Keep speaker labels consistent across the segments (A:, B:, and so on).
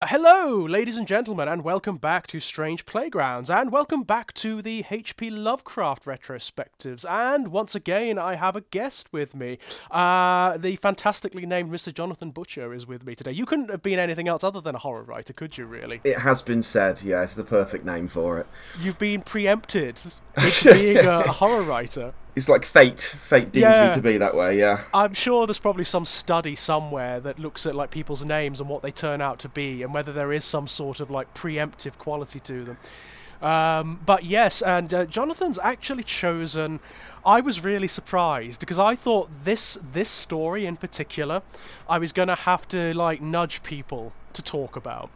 A: Hello, ladies and gentlemen, and welcome back to Strange Playgrounds, and welcome back to the H.P. Lovecraft retrospectives. And once again, I have a guest with me. The fantastically named Mr. Jonathon Butcher is with me today. You couldn't have been anything else other than a horror writer, could you, really?
B: It has been said, yeah, it's the perfect name for it.
A: You've been preempted as being a horror writer.
B: It's like fate. Fate deems me to be that way, yeah.
A: I'm sure there's probably some study somewhere that looks at like people's names and what they turn out to be, and whether there is some sort of like preemptive quality to them. But yes, and Jonathan's actually chosen. I was really surprised because I thought this story in particular, I was gonna have to like nudge people to talk about.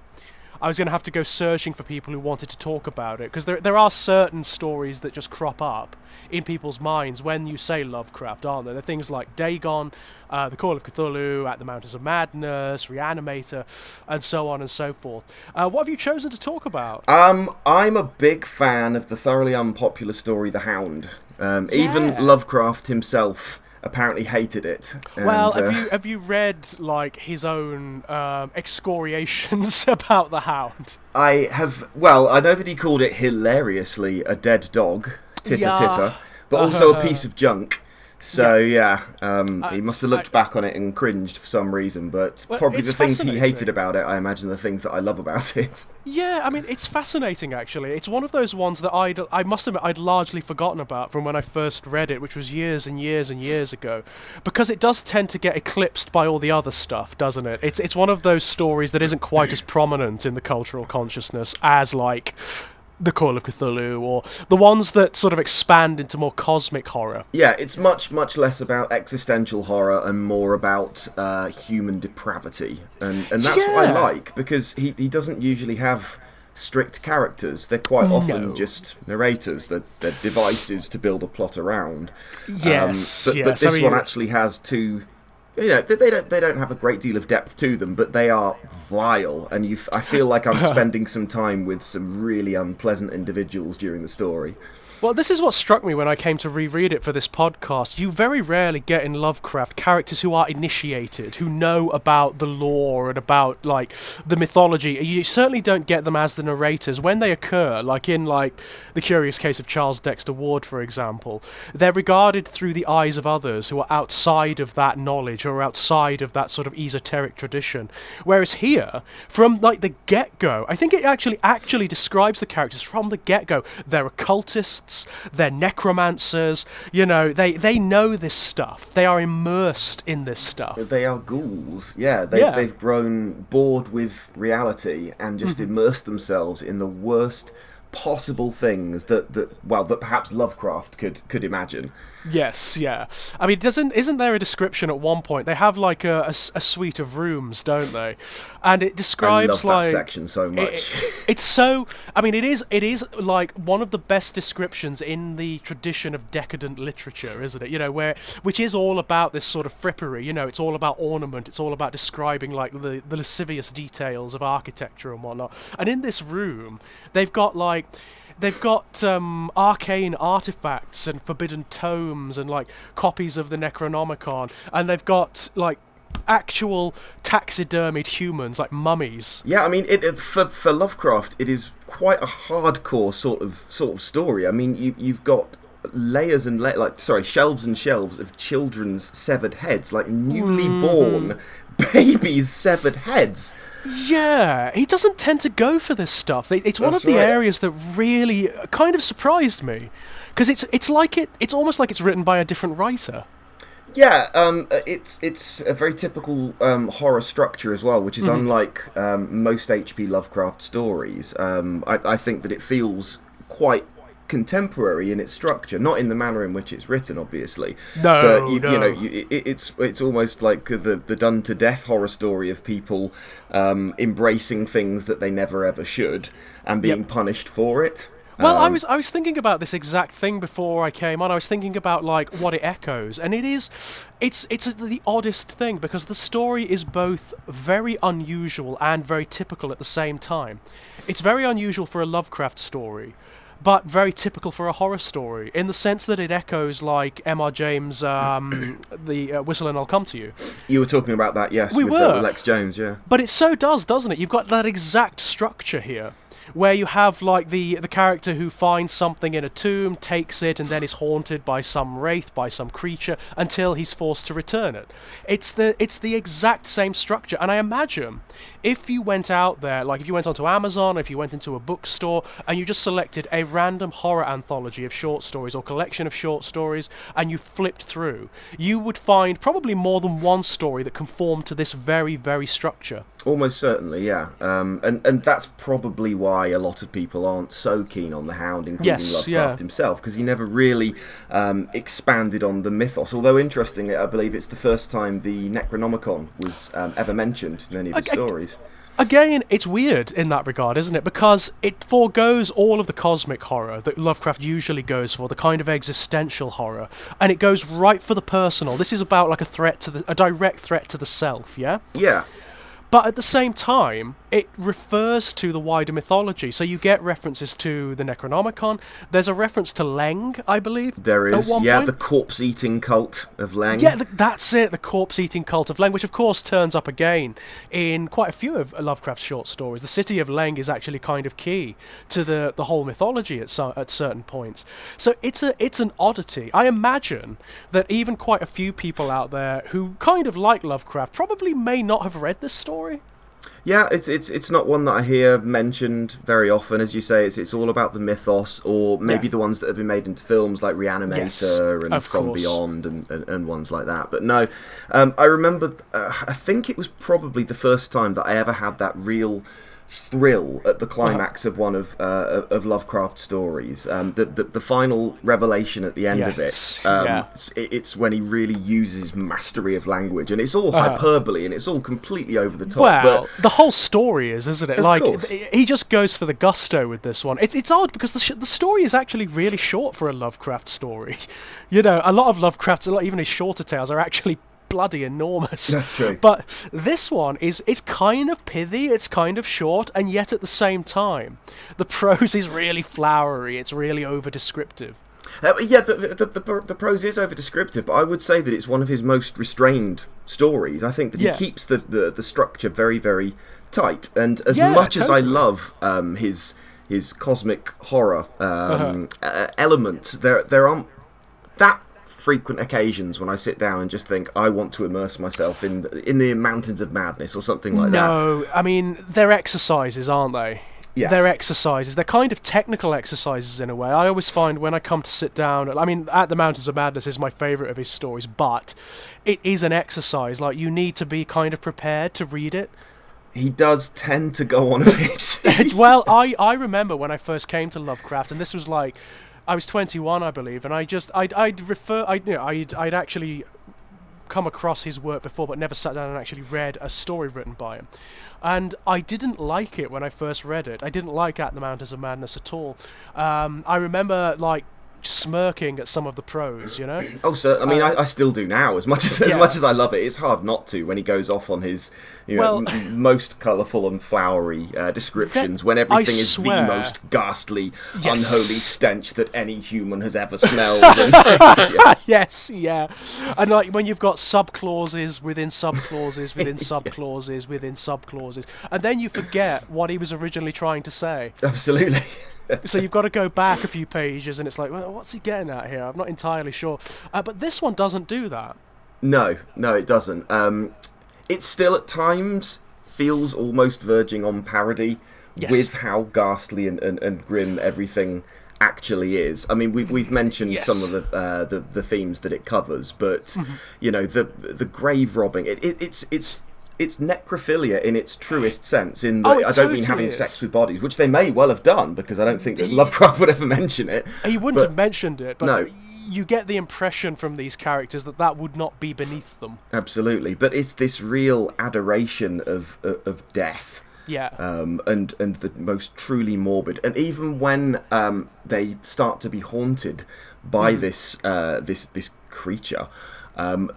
A: I was going to have to go searching for people who wanted to talk about it, because there are certain stories that just crop up in people's minds when you say Lovecraft, aren't there? There are things like Dagon, The Call of Cthulhu, At the Mountains of Madness, Reanimator, and so on and so forth. What have you chosen to talk about?
B: I'm a big fan of the thoroughly unpopular story The Hound. Even Lovecraft himself apparently hated it.
A: Well, have you read like his own excoriations about the Hound?
B: I have. Well, I know that he called it hilariously a dead dog, titter, but also a piece of junk. So he must have looked back on it and cringed for some reason, but probably the things he hated about it, I imagine the things that I love about it.
A: Yeah, I mean, it's fascinating, actually. It's one of those ones that I must admit I'd largely forgotten about from when I first read it, which was years and years and years ago, because it does tend to get eclipsed by all the other stuff, doesn't it? It's one of those stories that isn't quite as prominent in the cultural consciousness as, like, The Call of Cthulhu, or the ones that sort of expand into more cosmic horror.
B: Yeah, it's much, much less about existential horror and more about human depravity. And that's what I like, because he doesn't usually have strict characters. They're quite often just narrators. They're devices to build a plot around.
A: Yes,
B: but this one actually has two. You know, they don't have a great deal of depth to them, but they are vile, and I feel like I'm spending some time with some really unpleasant individuals during the story.
A: Well, this is what struck me when I came to reread it for this podcast. You very rarely get in Lovecraft characters who are initiated, who know about the lore and about, like, the mythology. You certainly don't get them as the narrators. When they occur, like in, like, The Curious Case of Charles Dexter Ward, for example, they're regarded through the eyes of others who are outside of that knowledge or outside of that sort of esoteric tradition. Whereas here, from, like, the get-go, I think it actually describes the characters from the get-go. They're occultists, they're necromancers, you know, they know this stuff. They are immersed in this stuff.
B: They are ghouls, they've grown bored with reality and just immersed themselves in the worst possible things that perhaps Lovecraft could imagine.
A: Yes, yeah. I mean, isn't there a description at one point? They have like a suite of rooms, don't they? And it describes
B: I love that section so much.
A: It's so. I mean, it is like one of the best descriptions in the tradition of decadent literature, isn't it? You know, which is all about this sort of frippery. You know, it's all about ornament. It's all about describing like the lascivious details of architecture and whatnot. And in this room, they've got arcane artifacts and forbidden tomes and like copies of the Necronomicon, and they've got like actual taxidermied humans, like mummies.
B: Yeah, I mean, for Lovecraft, it is quite a hardcore sort of story. I mean, you've got layers and shelves and shelves of children's severed heads, like newly born babies' severed heads.
A: Yeah, he doesn't tend to go for this stuff. It's one of the areas that really kind of surprised me, because it's almost like it's written by a different writer.
B: Yeah, it's a very typical horror structure as well, which is unlike most H.P. Lovecraft stories. I think that it feels quite contemporary in its structure, not in the manner in which it's written, obviously. It's almost like the done to death horror story of people embracing things that they never ever should and being punished for it.
A: Well, I was thinking about this exact thing before I came on. I was thinking about like what it echoes, and it's the oddest thing, because the story is both very unusual and very typical at the same time. It's very unusual for a Lovecraft story, but very typical for a horror story, in the sense that it echoes like M.R. James' the Whistle and I'll Come to You.
B: You were talking about that, yes, with Lex Jones, yeah.
A: But it so does, doesn't it? You've got that exact structure here, where you have like the character who finds something in a tomb, takes it, and then is haunted by some wraith, by some creature, until he's forced to return it. It's the exact same structure, and I imagine if you went out there, like if you went onto Amazon, if you went into a bookstore, and you just selected a random horror anthology of short stories or collection of short stories, and you flipped through, you would find probably more than one story that conformed to this very, very structure.
B: Almost certainly, yeah. And that's probably why a lot of people aren't so keen on the Hound, including Lovecraft himself, because he never really expanded on the mythos. Although, interestingly, I believe it's the first time the Necronomicon was ever mentioned in any of his stories.
A: Again, it's weird in that regard, isn't it? Because it forgoes all of the cosmic horror that Lovecraft usually goes for, the kind of existential horror, and it goes right for the personal. This is about like a direct threat to the self, yeah?
B: Yeah.
A: But at the same time, it refers to the wider mythology. So you get references to the Necronomicon. There's a reference to Leng, I believe.
B: There is,
A: at one point.
B: The corpse-eating cult of Leng.
A: Yeah, that's it, the corpse-eating cult of Leng, which of course turns up again in quite a few of Lovecraft's short stories. The city of Leng is actually kind of key to the whole mythology at certain points. So it's an oddity. I imagine that even quite a few people out there who kind of like Lovecraft probably may not have read this story.
B: Yeah, it's not one that I hear mentioned very often. As you say, it's all about the mythos, or maybe the ones that have been made into films like Reanimator and From Beyond and ones like that. But no, I remember, I think it was probably the first time that I ever had that real thrill at the climax of one of Lovecraft's stories. The final revelation at the end of it. It's when he really uses mastery of language, and it's all hyperbole, and it's all completely over the top.
A: Well, but the whole story is, isn't it? Like
B: course.
A: He just goes for the gusto with this one. It's odd because the story is actually really short for a Lovecraft story. You know, a lot of Lovecraft's, even his shorter tales, are actually bloody enormous.
B: That's true.
A: But this one it's kind of pithy, it's kind of short, and yet at the same time, the prose is really flowery, it's really over-descriptive.
B: The prose is over-descriptive, but I would say that it's one of his most restrained stories. I think that he keeps the structure very, very tight, and as much as I love his cosmic horror elements, there aren't that frequent occasions when I sit down and just think I want to immerse myself in the mountains of madness or something like that.
A: No, I mean, they're exercises, aren't they?
B: Yes.
A: They're exercises. They're kind of technical exercises in a way. I always find when I come to sit down, I mean, At the Mountains of Madness is my favourite of his stories, but it is an exercise. Like, you need to be kind of prepared to read it.
B: He does tend to go on a bit.
A: Well, I remember when I first came to Lovecraft, and this was like, I was 21, I believe, and I'd actually come across his work before, but never sat down and actually read a story written by him. And I didn't like it when I first read it. I didn't like At the Mountains of Madness at all. I remember, like, smirking at some of the prose, you know?
B: Oh, sir. I mean, I still do now. As much as I love it, it's hard not to when he goes off on his most colourful and flowery descriptions, when everything is the most ghastly, unholy stench that any human has ever smelled.
A: Yes, yeah. And like when you've got subclauses within subclauses within subclauses within subclauses, and then you forget what he was originally trying to say.
B: Absolutely.
A: So you've got to go back a few pages, and it's like, well, what's he getting at here? I'm not entirely sure. But this one doesn't do that.
B: No, it doesn't. It still at times feels almost verging on parody with how ghastly and grim everything actually is. I mean, we've mentioned some of the themes that it covers, but you know, the grave robbing. It's necrophilia in its truest sense, in that I don't mean having sex with bodies, which they may well have done, because I don't think that Lovecraft would ever mention it.
A: He wouldn't have mentioned it, but
B: no.
A: You get the impression from these characters that would not be beneath them.
B: Absolutely, but it's this real adoration of death.
A: Yeah.
B: And the most truly morbid. And even when they start to be haunted by this creature,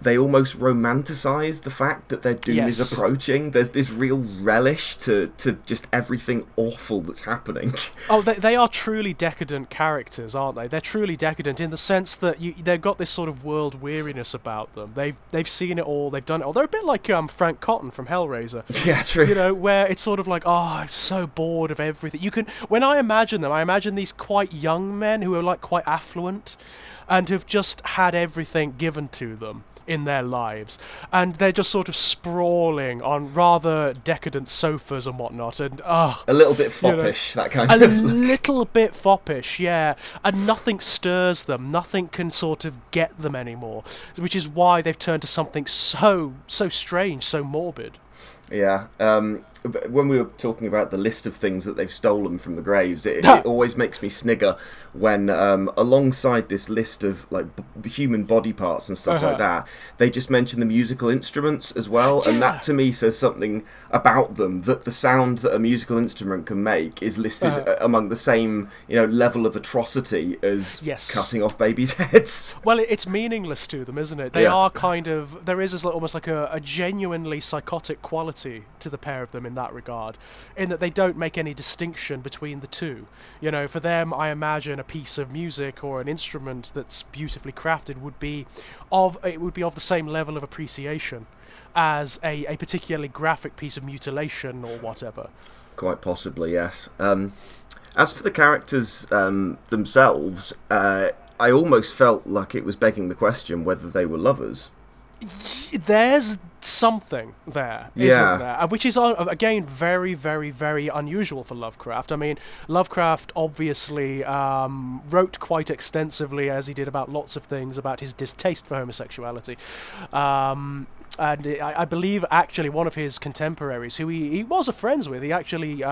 B: They almost romanticize the fact that their doom is approaching. There's this real relish to just everything awful that's happening.
A: Oh, they are truly decadent characters, aren't they? They're truly decadent in the sense that they've got this sort of world weariness about them. They've seen it all, they've done it all. They're a bit like Frank Cotton from Hellraiser.
B: Yeah, true.
A: You know, where it's sort of like, oh, I'm so bored of everything. When I imagine them, I imagine these quite young men who are like quite affluent and have just had everything given to them in their lives, and they're just sort of sprawling on rather decadent sofas and whatnot, and
B: a little bit foppish, that kind
A: of...
B: A
A: little bit foppish, yeah, and nothing stirs them, nothing can sort of get them anymore, which is why they've turned to something so strange, so morbid.
B: Yeah, when we were talking about the list of things that they've stolen from the graves, it always makes me snigger when, alongside this list of like human body parts and stuff like that, they just mention the musical instruments as well, and that to me says something about them, that the sound that a musical instrument can make is listed among the same level of atrocity as cutting off babies' heads.
A: Well, it's meaningless to them, isn't it? They are kind of, there is almost like a genuinely psychotic quality to the pair of them in that regard, in that they don't make any distinction between the two. For them, I imagine a piece of music or an instrument that's beautifully crafted would be of the same level of appreciation as a particularly graphic piece of mutilation or whatever.
B: Quite possibly, yes. As for the characters themselves, I almost felt like it was begging the question whether they were lovers.
A: There's something there, isn't there? Which is, again, very, very, very unusual for Lovecraft. I mean, Lovecraft obviously wrote quite extensively, as he did about lots of things, about his distaste for homosexuality. And I believe, actually, one of his contemporaries, who he was friends with, he actually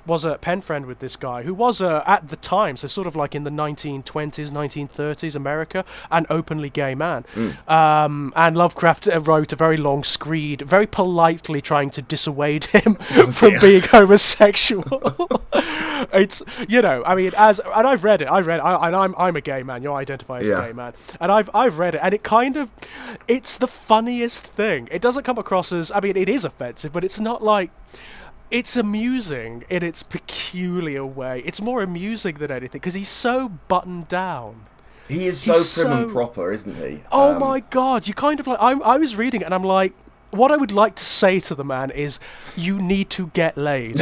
A: was a pen friend with this guy, who was, at the time, so sort of like in the 1920s, 1930s America, an openly gay man. And Lovecraft wrote a very long screed, very politely trying to dissuade him from being homosexual. It's, I mean, and I've read it, and I'm a gay man, you identify as a gay man, and I've read it, and it's the funniest thing. It doesn't come across as, I mean, it is offensive, but it's not like, it's amusing in its peculiar way. It's more amusing than anything, because he's so buttoned down.
B: He is so prim and proper, isn't he?
A: Oh my God, you kind of like, I was reading it and I'm like, what I would like to say to the man is, you need to get laid.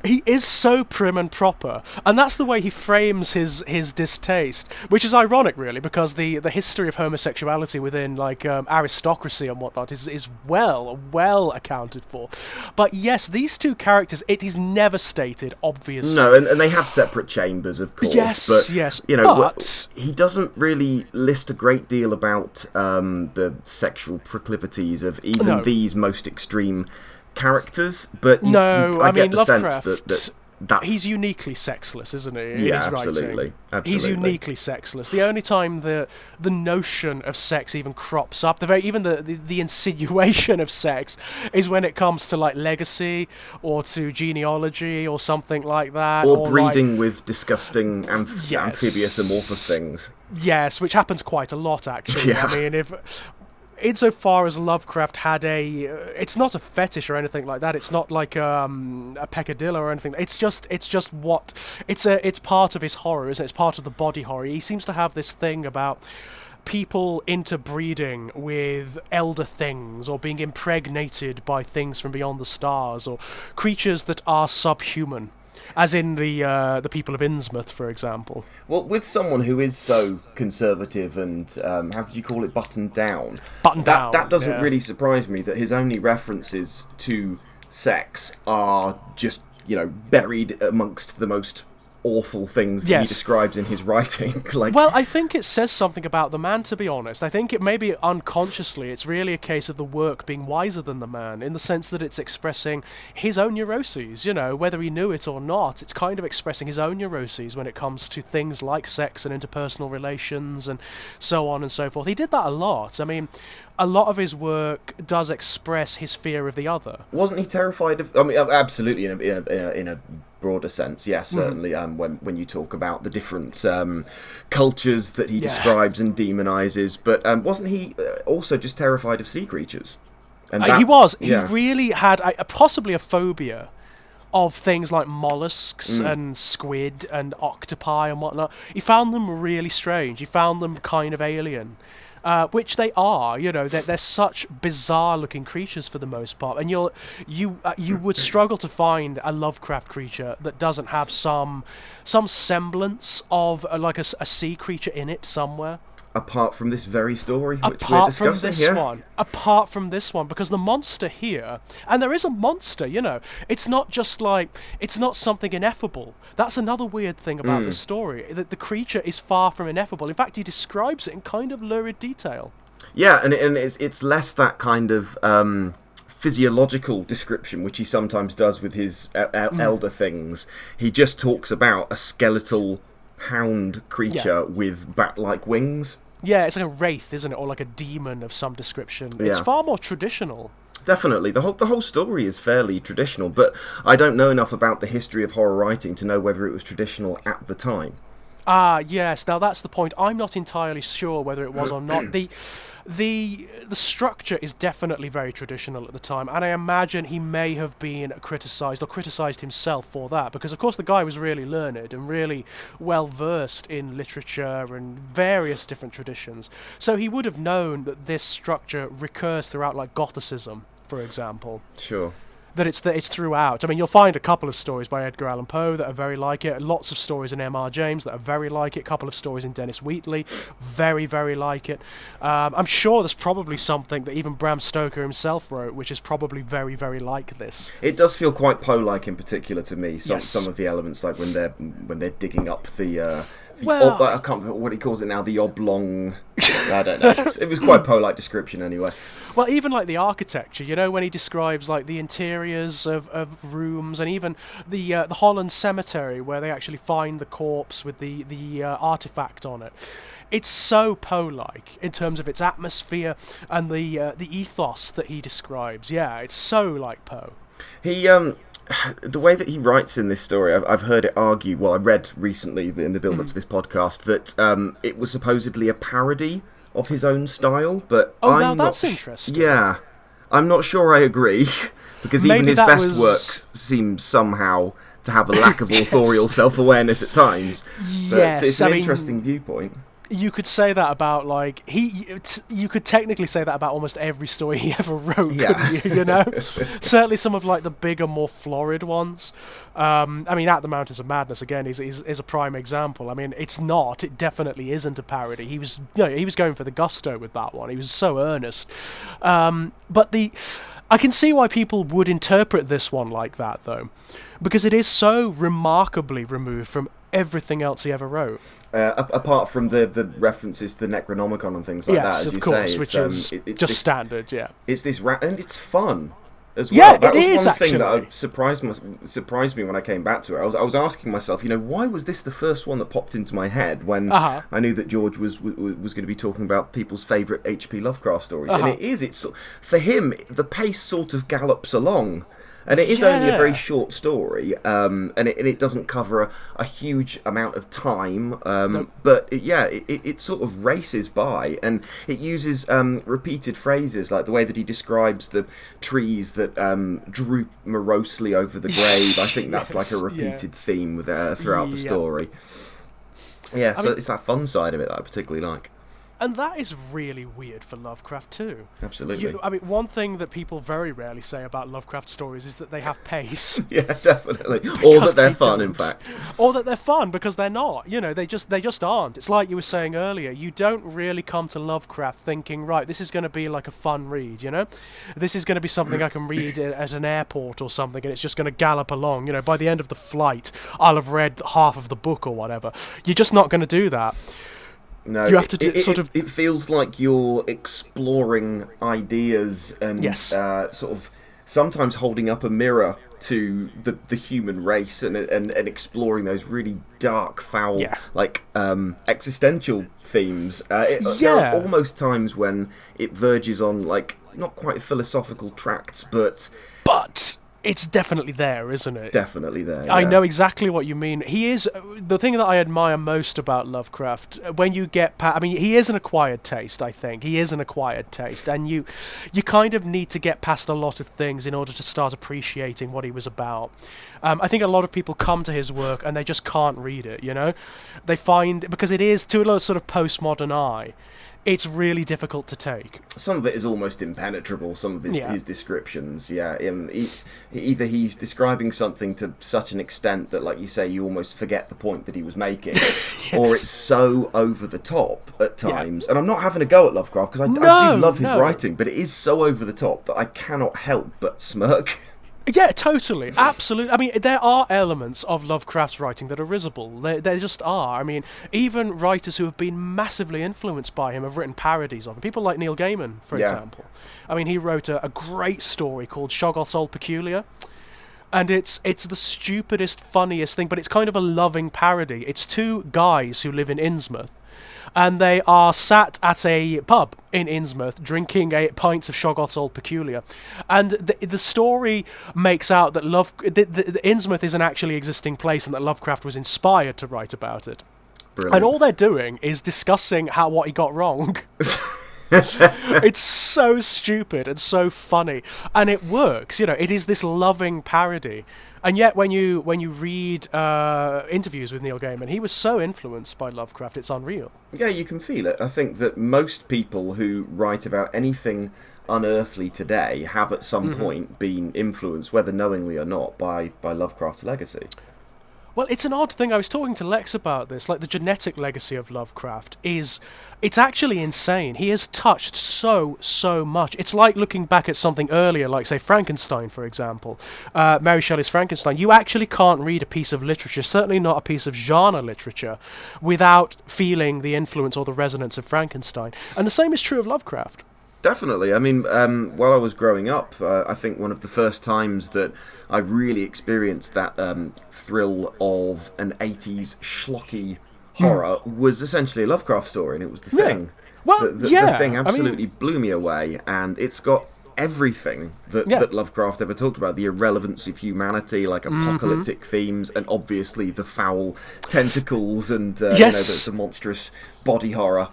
A: He is so prim and proper, and that's the way he frames his distaste, which is ironic, really, because the history of homosexuality within like aristocracy and whatnot is well accounted for. But yes, these two characters, it is never stated, obviously.
B: No, and they have separate chambers, of course.
A: Yes,
B: but,
A: but
B: he doesn't really list a great deal about the sexual proclivities of even these most extreme characters, but I get the sense that that's...
A: He's uniquely sexless, isn't he? In
B: yeah,
A: his
B: absolutely.
A: He's uniquely sexless. The only time the notion of sex even crops up, even the insinuation of sex, is when it comes to like legacy or to genealogy or something like that,
B: or breeding like, with disgusting amphibious amorphous things.
A: Yes, which happens quite a lot, actually.
B: Yeah.
A: I mean, insofar as Lovecraft had it's not a fetish or anything like that. It's not like a peccadillo or anything. It's part of his horror, isn't it? It's part of the body horror. He seems to have this thing about people interbreeding with elder things, or being impregnated by things from beyond the stars, or creatures that are subhuman. As in the people of Innsmouth, for example.
B: Well, with someone who is so conservative and, how did you call it, buttoned down? That doesn't really surprise me, that his only references to sex are just, buried amongst the most awful things that he describes in his writing.
A: Well, I think it says something about the man, to be honest. I think it maybe unconsciously, it's really a case of the work being wiser than the man, in the sense that it's expressing his own neuroses, whether he knew it or not. It's kind of expressing his own neuroses when it comes to things like sex and interpersonal relations and so on and so forth. He did that a lot. I mean, a lot of his work does express his fear of the other.
B: Wasn't he terrified of... I mean, absolutely, in a broader sense, yes, certainly. When you talk about the different cultures that he describes and demonizes, but wasn't he also just terrified of sea creatures? And
A: he was.
B: Yeah.
A: He really had possibly a phobia of things like mollusks and squid and octopi and whatnot. He found them really strange. He found them kind of alien. Which they are, they're such bizarre-looking creatures for the most part, and you would struggle to find a Lovecraft creature that doesn't have some semblance of like a sea creature in it somewhere.
B: Apart from this very story, which we're discussing,
A: apart from this one, because the monster here, and there is a monster, it's not just like, it's not something ineffable. That's another weird thing about this story, that the creature is far from ineffable. In fact, he describes it in kind of lurid detail.
B: Yeah, and it's less that kind of physiological description, which he sometimes does with his elder things. He just talks about a skeletal hound creature with bat-like wings.
A: Yeah, it's like a wraith, isn't it? Or like a demon of some description.
B: Yeah.
A: It's far more traditional.
B: Definitely. The whole story is fairly traditional, but I don't know enough about the history of horror writing to know whether it was traditional at the time.
A: Ah, yes. Now that's the point. I'm not entirely sure whether it was or not. The structure is definitely very traditional at the time, and I imagine he may have been criticised himself for that, because of course the guy was really learned and really well versed in literature and various different traditions. So he would have known that this structure recurs throughout, like Gothicism, for example.
B: Sure.
A: That it's throughout. I mean, you'll find a couple of stories by Edgar Allan Poe that are very like it. Lots of stories in M.R. James that are very like it. A couple of stories in Dennis Wheatley, very, very like it. I'm sure there's probably something that even Bram Stoker himself wrote, which is probably very, very like this.
B: It does feel quite Poe-like in particular to me.
A: Yes.
B: Some of the elements, like when they're digging up I can't remember what he calls it now. The oblong. I don't know. It was quite Poe-like description anyway.
A: Well, even like the architecture, when he describes like the interiors of rooms, and even the Holland cemetery where they actually find the corpse with the artifact on it. It's so Poe-like in terms of its atmosphere and the ethos that he describes. Yeah, it's so like Poe.
B: He the way that he writes in this story, I've heard it argued. Well, I read recently in the build-up to this podcast that it was supposedly a parody of his own style, but
A: that's interesting.
B: Yeah, I'm not sure I agree, because
A: Maybe
B: even his best works seem somehow to have a lack of authorial self-awareness at times. But it's an interesting viewpoint.
A: You could say that about, like, you could technically say that about almost every story he ever wrote, couldn't you, Certainly some of, like, the bigger, more florid ones. I mean, At the Mountains of Madness, again, is a prime example. I mean, it definitely isn't a parody. He was going for the gusto with that one. He was so earnest. But I can see why people would interpret this one like that, though, because it is so remarkably removed from everything else he ever wrote.
B: Apart from the references to the Necronomicon and things like that, as you say.
A: Which is just standard, yeah.
B: It's this, and it's fun as well.
A: Yeah,
B: that
A: it is,
B: one
A: actually.
B: thing that surprised me when I came back to it. I was asking myself, why was this the first one that popped into my head when I knew that George was going to be talking about people's favourite H.P. Lovecraft stories. And it's for him, the pace sort of gallops along. And it is only a very short story, and it doesn't cover a huge amount of time, but it sort of races by, and it uses repeated phrases, like the way that he describes the trees that droop morosely over the grave. I think that's like a repeated theme throughout the story. Yeah, so it's that fun side of it that I particularly like.
A: And that is really weird for Lovecraft too.
B: Absolutely.
A: One thing that people very rarely say about Lovecraft stories is that they have pace.
B: Yeah, definitely. Or that they're fun, in fact.
A: Or that they're fun, because they're not. They just aren't. It's like you were saying earlier. You don't really come to Lovecraft thinking, right, this is going to be like a fun read, This is going to be something I can read at an airport or something, and it's just going to gallop along. By the end of the flight, I'll have read half of the book or whatever. You're just not going to do that.
B: No,
A: you have to
B: it feels like you're exploring ideas and sort of sometimes holding up a mirror to the human race and exploring those really dark, foul, existential themes. There are almost times when it verges on, like, not quite philosophical tracts, but
A: It's definitely there, isn't it?
B: Definitely there.
A: I
B: yeah.
A: know exactly what you mean. He is the thing that I admire most about Lovecraft. When you get, I mean, he is an acquired taste. I think he is an acquired taste, and you kind of need to get past a lot of things in order to start appreciating what he was about. I think a lot of people come to his work and they just can't read it. You know, they find, because it is, to a sort of postmodern eye, it's really difficult to take.
B: Some of it is almost impenetrable, some of his descriptions, either he's describing something to such an extent that, like you say, you almost forget the point that he was making, yes. Or it's so over the top at times. Yeah. And I'm not having a go at Lovecraft, because I do love his writing, but it is so over the top that I cannot help but smirk.
A: Yeah, totally. Absolutely. I mean, there are elements of Lovecraft's writing that are risible. There just are. I mean, even writers who have been massively influenced by him have written parodies of him. People like Neil Gaiman, for example. I mean, he wrote a great story called Shoggoth's Old Peculiar. And it's the stupidest, funniest thing, but it's kind of a loving parody. It's two guys who live in Innsmouth, and they are sat at a pub in Innsmouth drinking pints of Shoggoth's Old Peculiar. And the story makes out that the Innsmouth is an actually existing place and that Lovecraft was inspired to write about it.
B: Brilliant.
A: And all they're doing is discussing what he got wrong. It's so stupid and so funny, and it works. You know, it is this loving parody. And yet, when you read interviews with Neil Gaiman, he was so influenced by Lovecraft, it's unreal.
B: Yeah, you can feel it. I think that most people who write about anything unearthly today have at some point been influenced, whether knowingly or not, by Lovecraft's legacy.
A: Well, it's an odd thing. I was talking to Lex about this. Like, the genetic legacy of Lovecraft it's actually insane. He has touched so much. It's like looking back at something earlier, like, say, Frankenstein, for example. Mary Shelley's Frankenstein. You actually can't read a piece of literature, certainly not a piece of genre literature, without feeling the influence or the resonance of Frankenstein. And the same is true of Lovecraft.
B: Definitely. I mean, while I was growing up, I think one of the first times that I really experienced that thrill of an 80s schlocky horror was essentially a Lovecraft story, and it was The Thing.
A: Well,
B: the Thing absolutely blew me away, and it's got everything that Lovecraft ever talked about. The irrelevance of humanity, like apocalyptic themes, and obviously the foul tentacles and the monstrous body horror.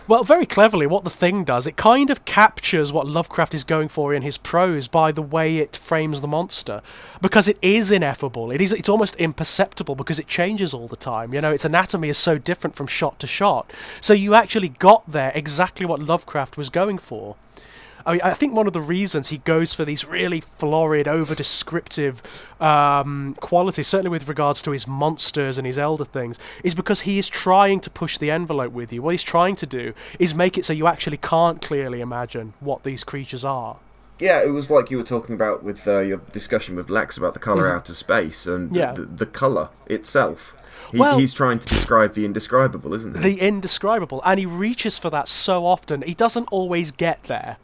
A: Well, very cleverly, what The Thing does, it kind of captures what Lovecraft is going for in his prose by the way it frames the monster, because it is ineffable. It's almost imperceptible because it changes all the time. You know, its anatomy is so different from shot to shot. So you actually got there exactly what Lovecraft was going for. I mean, I think one of the reasons he goes for these really florid, over-descriptive qualities, certainly with regards to his monsters and his elder things, is because he is trying to push the envelope with you. What he's trying to do is make it so you actually can't clearly imagine what these creatures are.
B: Yeah, it was like you were talking about with your discussion with Lex about the colour out of space, and the colour itself. He's trying to describe the indescribable, isn't he?
A: The indescribable, and he reaches for that so often. He doesn't always get there.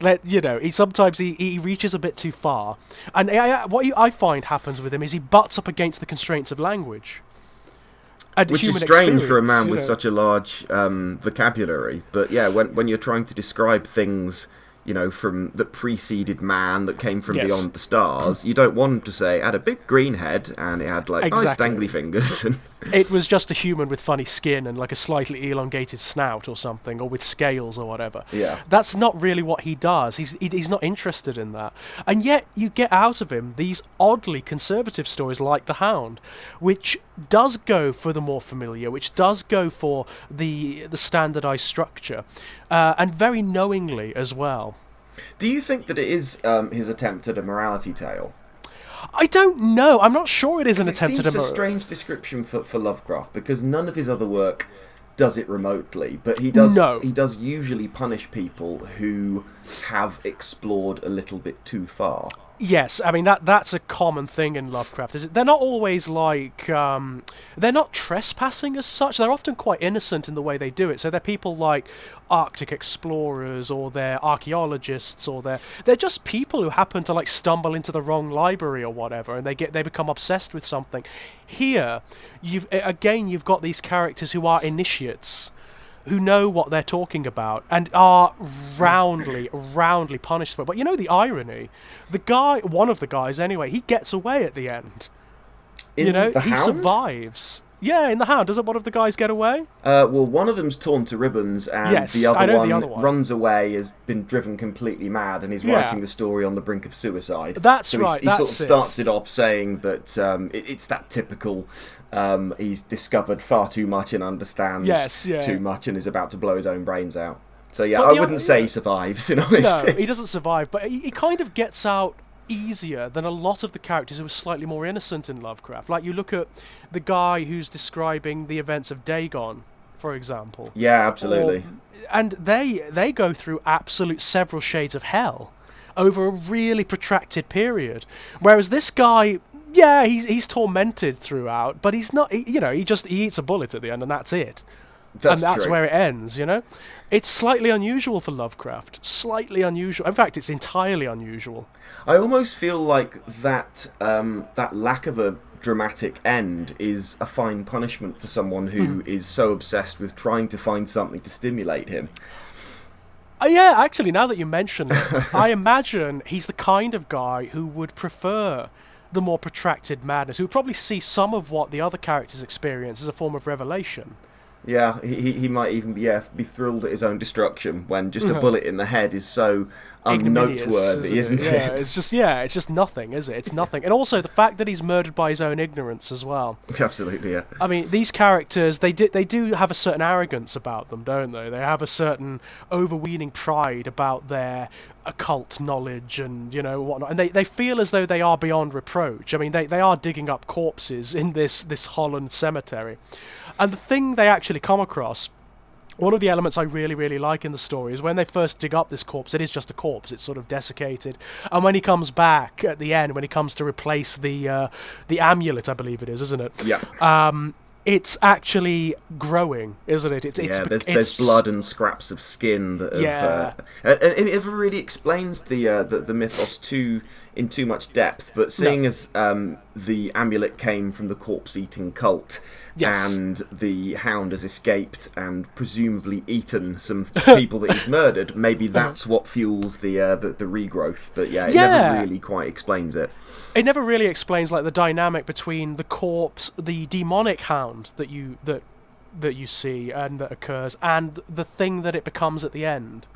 A: He reaches a bit too far, and I find happens with him is he butts up against the constraints of language,
B: which is strange for a man with such a large vocabulary. But yeah, when you're trying to describe things, you know, that preceded man, that came from beyond the stars, you don't want him to say it had a big green head and it had nice dangly fingers.
A: It was just a human with funny skin and like a slightly elongated snout or something, or with scales or whatever.
B: Yeah.
A: That's not really what he does. He's not interested in that. And yet you get out of him these oddly conservative stories like The Hound, which does go for the more familiar, which does go for the standardized structure, and very knowingly as well.
B: Do you think that it is his attempt at a morality tale?
A: I don't know. I'm not sure it is an attempt at a...
B: It seems a strange description for Lovecraft, because none of his other work does it remotely, but he does usually punish people who have explored a little bit too far.
A: Yes, I mean, that's a common thing in Lovecraft. They're not always like... they're not trespassing as such. They're often quite innocent in the way they do it. So they're people like Arctic explorers, or they're archaeologists, or they're just people who happen to like stumble into the wrong library or whatever, and they become obsessed with something. Here, you've got these characters who are initiates, who know what they're talking about and are roundly punished for it. But you know the irony? One of the guys anyway, he gets away at the end.
B: In the
A: he
B: Hound?
A: survives. Yeah, in the Hound. Doesn't one of the guys get away?
B: Well, one of them's torn to ribbons, and
A: Yes,
B: the
A: I know
B: other
A: the
B: one
A: other one.
B: runs away, has been driven completely mad, and he's
A: Yeah.
B: writing the story on the brink of suicide.
A: That's
B: so
A: right,
B: He sort of
A: that's it.
B: starts it off saying that it's that typical, he's discovered far too much and understands
A: Yes, yeah.
B: too much and is about to blow his own brains out. So yeah,
A: But
B: I
A: the
B: wouldn't
A: other-
B: say he survives, in honesty.
A: No, he doesn't survive, but he kind of gets out easier than a lot of the characters who are slightly more innocent in Lovecraft. Like, you look at the guy who's describing the events of Dagon, for example.
B: Yeah, absolutely.
A: And they go through absolute several shades of hell over a really protracted period. Whereas this guy, yeah, he's tormented throughout, but he's not, he eats a bullet at the end and that's it.
B: That's
A: That's
B: true.
A: where it ends, It's slightly unusual for Lovecraft. Slightly unusual. In fact, it's entirely unusual.
B: I almost feel like that lack of a dramatic end is a fine punishment for someone who is so obsessed with trying to find something to stimulate him.
A: Yeah, actually, now that you mention it, I imagine he's the kind of guy who would prefer the more protracted madness, who would probably see some of what the other characters experience as a form of revelation.
B: Yeah, he might even be thrilled at his own destruction when just a bullet in the head is so
A: Ignominious,
B: unnoteworthy, isn't it?
A: Yeah, it's just nothing, is it? It's nothing. And also the fact that he's murdered by his own ignorance as well.
B: Absolutely, yeah.
A: I mean, these characters, they do have a certain arrogance about them, don't they? They have a certain overweening pride about their occult knowledge and, whatnot. And they feel as though they are beyond reproach. I mean, they are digging up corpses in this Holland cemetery. And the thing they actually come across, one of the elements I really, really like in the story is when they first dig up this corpse, it is just a corpse, it's sort of desiccated. And when he comes back at the end, when he comes to replace the amulet, I believe it is, isn't it?
B: Yeah.
A: It's actually growing, isn't it?
B: There's blood and scraps of skin that have... and it never really explains the mythos in too much depth, but seeing as the amulet came from the corpse-eating cult...
A: Yes.
B: And the Hound has escaped and presumably eaten some people that he's murdered. Maybe that's what fuels the regrowth. But it never really quite explains it.
A: It never really explains like the dynamic between the corpse, the demonic Hound that you see and that occurs, and the thing that it becomes at the end.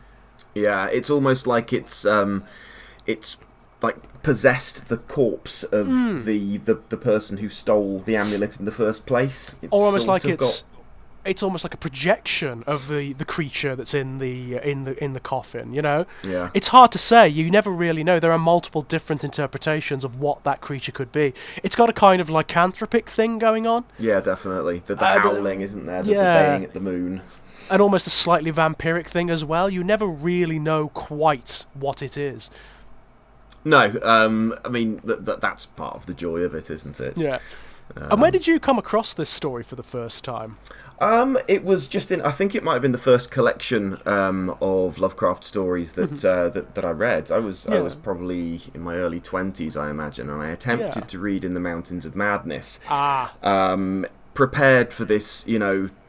B: Yeah, it's almost like it's like possessed the corpse of the person who stole the amulet in the first place.
A: Or almost like it's almost like a projection of the creature that's in the coffin,
B: Yeah.
A: It's hard to say. You never really know. There are multiple different interpretations of what that creature could be. It's got a kind of lycanthropic thing going on.
B: Yeah, definitely. The howling, isn't there? The baying at the moon.
A: And almost a slightly vampiric thing as well. You never really know quite what it is.
B: No, I mean, that's part of the joy of it, isn't it?
A: Yeah. And when did you come across this story for the first time?
B: It was just I think it might have been the first collection of Lovecraft stories that I read. I was probably in my early 20s, I imagine, and I attempted to read In the Mountains of Madness. Prepared for this,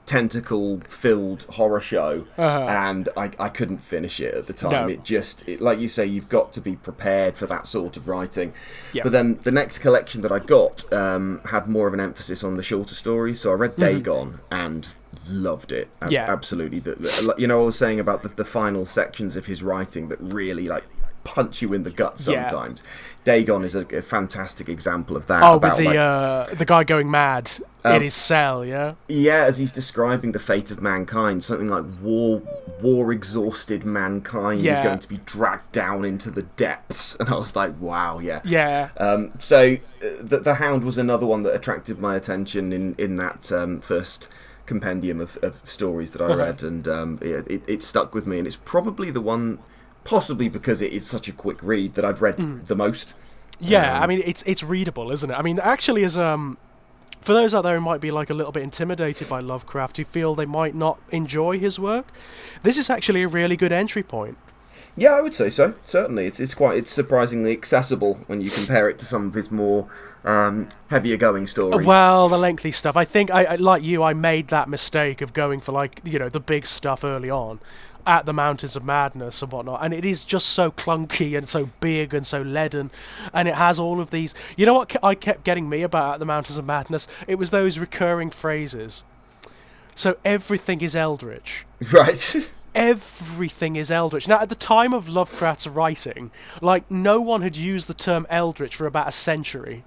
B: tentacle-filled horror show, and I couldn't finish it at the time.
A: No.
B: It like you say, you've got to be prepared for that sort of writing.
A: Yeah.
B: But then the next collection that I got had more of an emphasis on the shorter stories, so I read Dagon and loved it. Absolutely. I was saying about the final sections of his writing that really punch you in the gut sometimes. Yeah. Dagon is a fantastic example of that.
A: Oh, about, with the guy going mad in his cell, yeah?
B: Yeah, as he's describing the fate of mankind, something like war-exhausted mankind is going to be dragged down into the depths. And I was like, wow, yeah.
A: Yeah.
B: So the Hound was another one that attracted my attention in that first compendium of stories that I read, and it stuck with me, and it's probably the one... Possibly because it is such a quick read that I've read the most.
A: Yeah, I mean, it's readable, isn't it? I mean, actually, as for those out there who might be a little bit intimidated by Lovecraft, who feel they might not enjoy his work, this is actually a really good entry point.
B: Yeah, I would say so. Certainly, it's surprisingly accessible when you compare it to some of his more heavier going stories.
A: Well, the lengthy stuff. I think I like you. I made that mistake of going for the big stuff early on, at the Mountains of Madness and whatnot, and it is just so clunky and so big and so leaden, and it has all of these. You know what I kept getting me about at the Mountains of Madness? It was those recurring phrases. So everything is eldritch.
B: Right.
A: Everything is eldritch. Now, at the time of Lovecraft's writing, no one had used the term eldritch for about a century.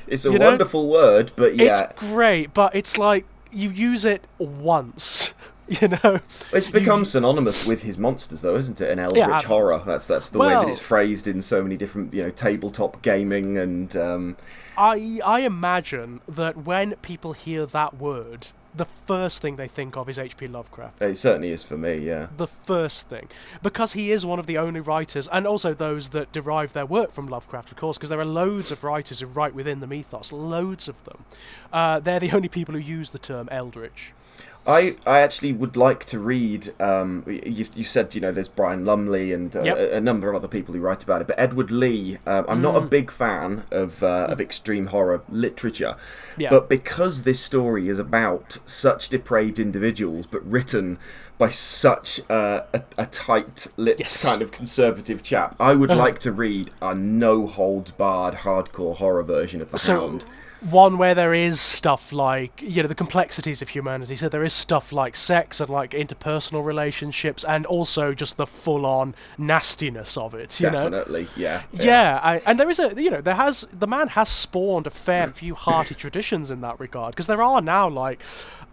B: It's a wonderful word, but yeah.
A: It's great, but it's like, you use it once,
B: It's become synonymous with his monsters, though, isn't it? In eldritch horror. That's the way that it's phrased in so many different, tabletop gaming and...
A: I imagine that when people hear that word, the first thing they think of is H.P. Lovecraft.
B: It certainly is for me, yeah.
A: The first thing. Because he is one of the only writers, and also those that derive their work from Lovecraft, of course, because there are loads of writers who write within the mythos, loads of them. They're the only people who use the term eldritch.
B: I actually would like to read, you said, there's Brian Lumley and a number of other people who write about it, but Edward Lee, I'm not a big fan of extreme horror literature, but because this story is about such depraved individuals, but written by such a tight-lipped kind of conservative chap, I would like to read a no-holds-barred hardcore horror version of The Hound.
A: One where there is stuff like, the complexities of humanity. So there is stuff like sex and interpersonal relationships, and also just the full-on nastiness of it.
B: Definitely, yeah.
A: And there is the man has spawned a fair few hearty traditions in that regard, because there are now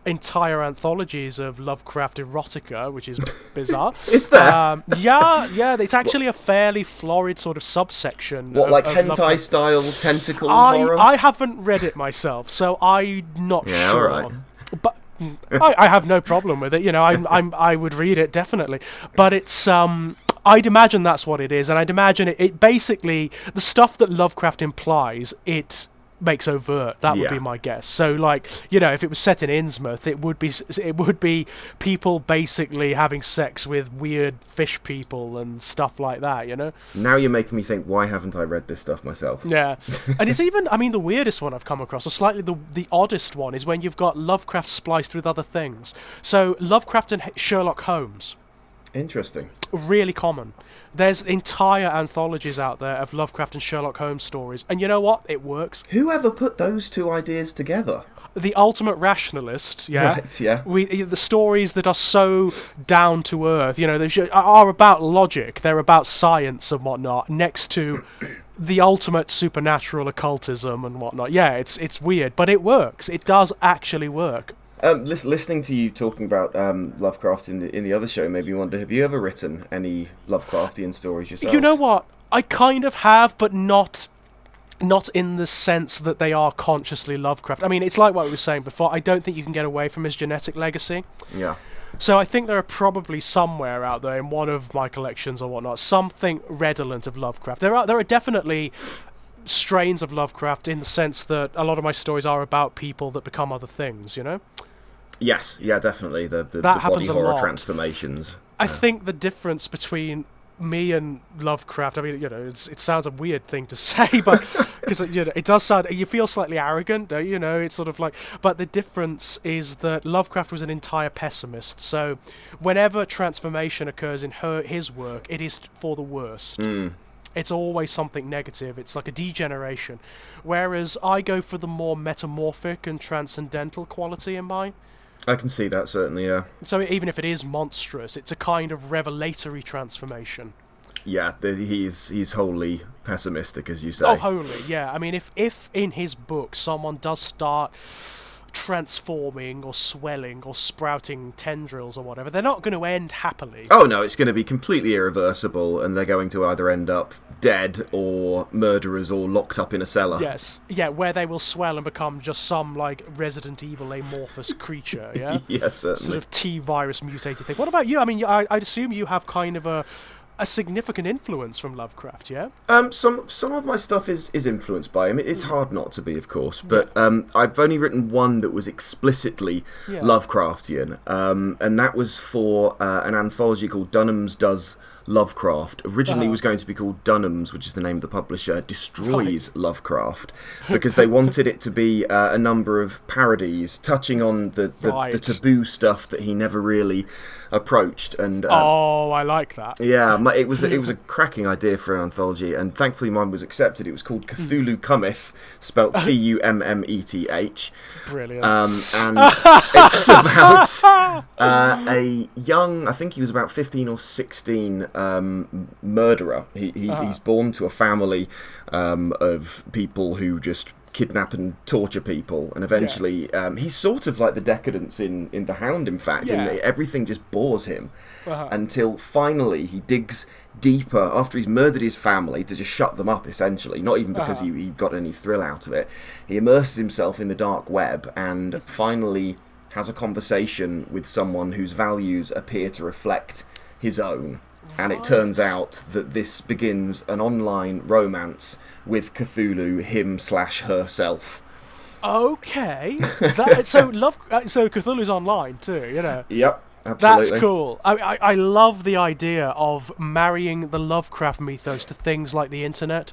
A: entire anthologies of Lovecraft erotica, which is bizarre.
B: Is there?
A: Yeah. It's actually a fairly florid sort of subsection.
B: What, hentai-style tentacle horror?
A: I haven't read it myself, so I'm not sure.
B: All right.
A: But I have no problem with it. I would read it definitely. But it's I'd imagine that's what it is, and I'd imagine it basically the stuff that Lovecraft implies it makes overt. That would be my guess. So if it was set in Innsmouth, it would be people basically having sex with weird fish people and stuff like that,
B: Now you're making me think, why haven't I read this stuff myself?
A: Yeah. And it's even, the weirdest one I've come across, or slightly the oddest one, is when you've got Lovecraft spliced with other things. So Lovecraft and Sherlock Holmes.
B: Interesting.
A: Really common. There's entire anthologies out there of Lovecraft and Sherlock Holmes stories, and you know what? It works.
B: Whoever put those two ideas together?
A: The ultimate rationalist,
B: Right, yeah.
A: The stories that are so down to earth, they are about logic, they're about science and whatnot, next to the ultimate supernatural occultism and whatnot. Yeah, it's weird, but it works. It does actually work.
B: Listening to you talking about Lovecraft in the other show made me wonder, have you ever written any Lovecraftian stories yourself?
A: You know what? I kind of have, but not in the sense that they are consciously Lovecraft. It's like what we were saying before. I don't think you can get away from his genetic legacy.
B: Yeah.
A: So I think there are probably somewhere out there in one of my collections or whatnot, something redolent of Lovecraft. There are definitely strains of Lovecraft in the sense that a lot of my stories are about people that become other things,
B: Yes, yeah, definitely. The
A: that
B: body horror
A: lot.
B: Transformations.
A: I think the difference between me and Lovecraft, it sounds a weird thing to say, but because it does sound, you feel slightly arrogant, don't you? It's sort of but the difference is that Lovecraft was an entire pessimist. So whenever transformation occurs in his work, it is for the worst. It's always something negative. It's like a degeneration. Whereas I go for the more metamorphic and transcendental quality in mine.
B: I can see that, certainly, yeah. So
A: even if it is monstrous, it's a kind of revelatory transformation.
B: Yeah, he's wholly pessimistic, as you say.
A: Oh, wholly, yeah. If in his book someone does start transforming or swelling or sprouting tendrils or whatever, they're not going to end happily.
B: Oh no, it's going to be completely irreversible, and they're going to either end up dead or murderers or locked up in a cellar.
A: Yes, yeah, where they will swell and become just some Resident Evil amorphous creature. Yeah,
B: yeah, certainly.
A: Sort of T-virus mutated thing. What about you? I'd assume you have kind of a significant influence from Lovecraft, yeah?
B: Some of my stuff is influenced by him. It's hard not to be, of course, but I've only written one that was explicitly Lovecraftian, and that was for an anthology called Dunham's Does Lovecraft. Originally was going to be called Dunham's, which is the name of the publisher, Destroys Lovecraft, because they wanted it to be a number of parodies touching on the taboo stuff that he never really approached. And
A: I like that.
B: Yeah, it was a cracking idea for an anthology, and thankfully mine was accepted. It was called Cthulhu Cometh, spelt Cummeth.
A: Brilliant.
B: And it's about a young, I think he was about 15 or 16, murderer. He's born to a family of people who just kidnap and torture people, and eventually he's sort of like the decadence in the Hound, in fact. And everything just bores him until finally he digs deeper after he's murdered his family to just shut them up, essentially, not even because he got any thrill out of it. He immerses himself in the dark web and finally has a conversation with someone whose values appear to reflect his own. And it turns out that this begins an online romance with Cthulhu, him/herself.
A: Okay. So Cthulhu's online too, you know?
B: Yep, absolutely.
A: That's cool. I love the idea of marrying the Lovecraft mythos to things like the internet.